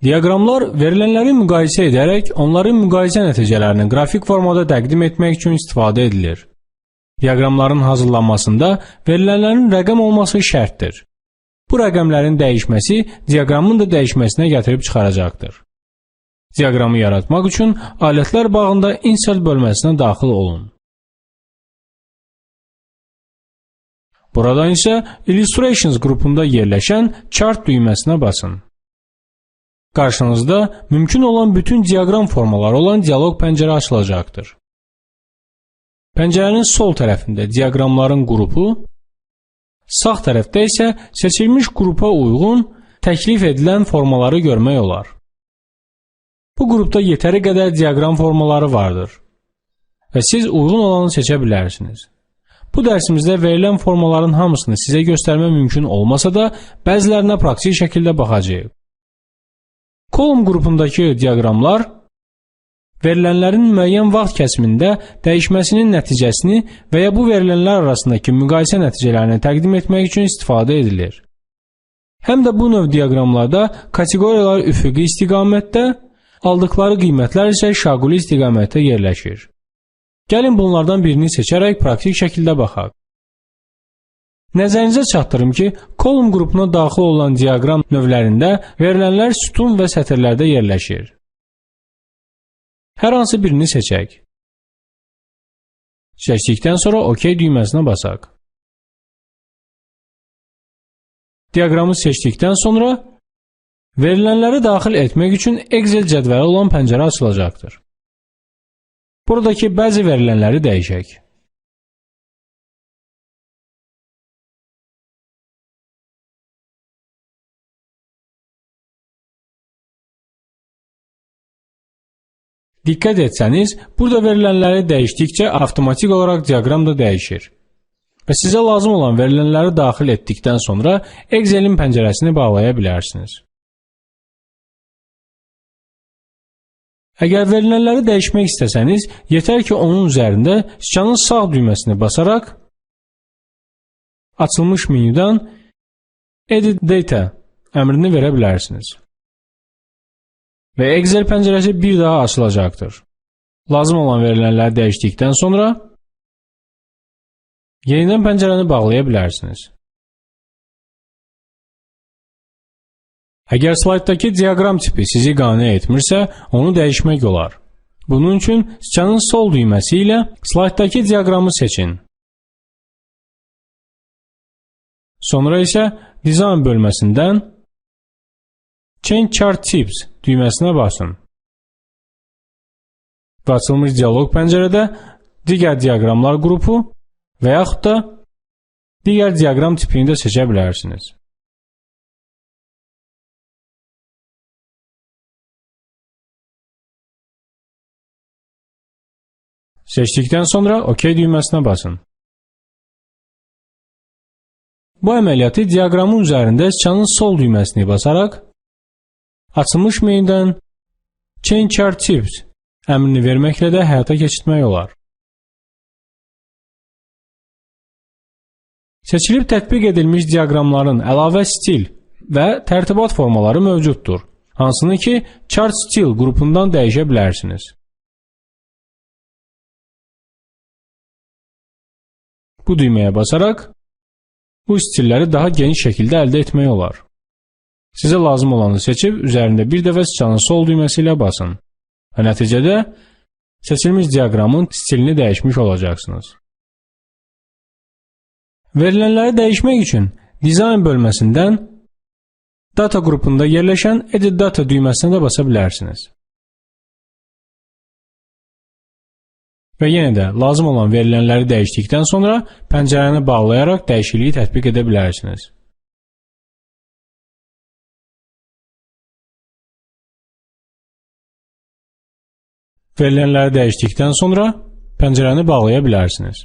Diaqramlar verilənləri müqayisə edərək onların müqayisə nəticələrini qrafik formada təqdim etmək üçün istifadə edilir. Diaqramların hazırlanmasında verilənlərin rəqəm olması şərtdir. Bu rəqəmlərin dəyişməsi diaqramın da dəyişməsinə gətirib çıxaracaqdır. Diaqramı yaratmaq üçün alətlər bağında insert bölməsinə daxil olun. Buradan isə Illustrations qrupunda yerləşən Chart düyməsinə basın. Qarşınızda mümkün olan bütün diaqram formaları olan dialoq pəncərə açılacaqdır. Pəncərənin sol tərəfində diaqramların qrupu, sağ tərəfdə isə seçilmiş qrupa uyğun təklif edilən formaları görmək olar. Bu qrupda yetəri qədər diaqram formaları vardır və siz uyğun olanı seçə bilərsiniz. Bu dərsimizdə verilən formaların hamısını sizə göstərmə mümkün olmasa da, bəzilərinə praktik şəkildə baxacağıq. Kolum qrupundakı diaqramlar verilənlərin müəyyən vaxt kəsimində dəyişməsinin nəticəsini və ya bu verilənlər arasındakı müqayisə nəticələrini təqdim etmək üçün istifadə edilir. Həm də bu növ diaqramlarda kateqoriyalar üfüqi istiqamətdə, aldıqları qiymətlər isə şaquli istiqamətdə yerləşir. Gəlin bunlardan birini seçərək praktik şəkildə baxaq. Nəzərinizə çatdırım ki, kolum qrupuna daxil olan diaqram növlərində verilənlər sütun və sətirlərdə yerləşir. Hər hansı birini seçək. Seçdikdən sonra OK düyməsinə basaq. Diaqramı seçdikdən sonra verilənləri daxil etmək üçün Excel cədvəli olan pəncərə açılacaqdır. Buradakı bəzi verilənləri dəyişək. Diqqət etsəniz, burada verilənləri dəyişdikcə avtomatik olaraq diaqram da dəyişir. Və sizə lazım olan verilənləri daxil etdikdən sonra Excel'in pəncərəsini bağlaya bilərsiniz. Əgər verilənləri dəyişmək istəsəniz, yetər ki, onun üzərində siçanın sağ düyməsini basaraq açılmış menyudan Edit Data əmrini verə bilərsiniz. Və Excel pəncərəsi bir daha açılacaqdır. Lazım olan verilənləri dəyişdikdən sonra yenidən pəncərəni bağlaya bilərsiniz. Əgər slayddakı diaqram tipi sizi qane etmirsə, onu dəyişmək olar. Bunun üçün siçanın sol düyməsi ilə slayddakı diaqramı seçin. Sonra isə Design bölməsindən Change Chart Types düyməsinə basın. Və açılmış dialoq pəncərədə digər diaqramlar qrupu və yaxud da digər diaqram tipini də seçə bilərsiniz. Seçdikdən sonra OK düyməsinə basın. Bu əməliyyatı diaqramın üzərində siçanın sol düyməsini basaraq açılmış menyudan Change Chart Types əmrini verməklə də həyata keçirmək olar. Seçilib tətbiq edilmiş diaqramların əlavə stil və tərtibat formaları mövcuddur, hansını ki Chart Style qrupundan dəyişə bilərsiniz. Bu düyməyə basaraq bu stilləri daha geniş şəkildə əldə etmək olar. Sizə lazım olanı seçib, üzərində bir dəfə siçanın sol düyməsi ilə basın və nəticədə seçilmiş diaqramın stilini dəyişmiş olacaqsınız. Verilənləri dəyişmək üçün Design bölməsindən Data qrupunda yerləşən Edit Data düyməsinə də basa bilərsiniz. Və yenə də lazım olan verilənləri dəyişdikdən sonra pəncərəni bağlayaraq dəyişikliyi tətbiq edə bilərsiniz. Verilənləri dəyişdikdən sonra pəncərəni bağlaya bilərsiniz.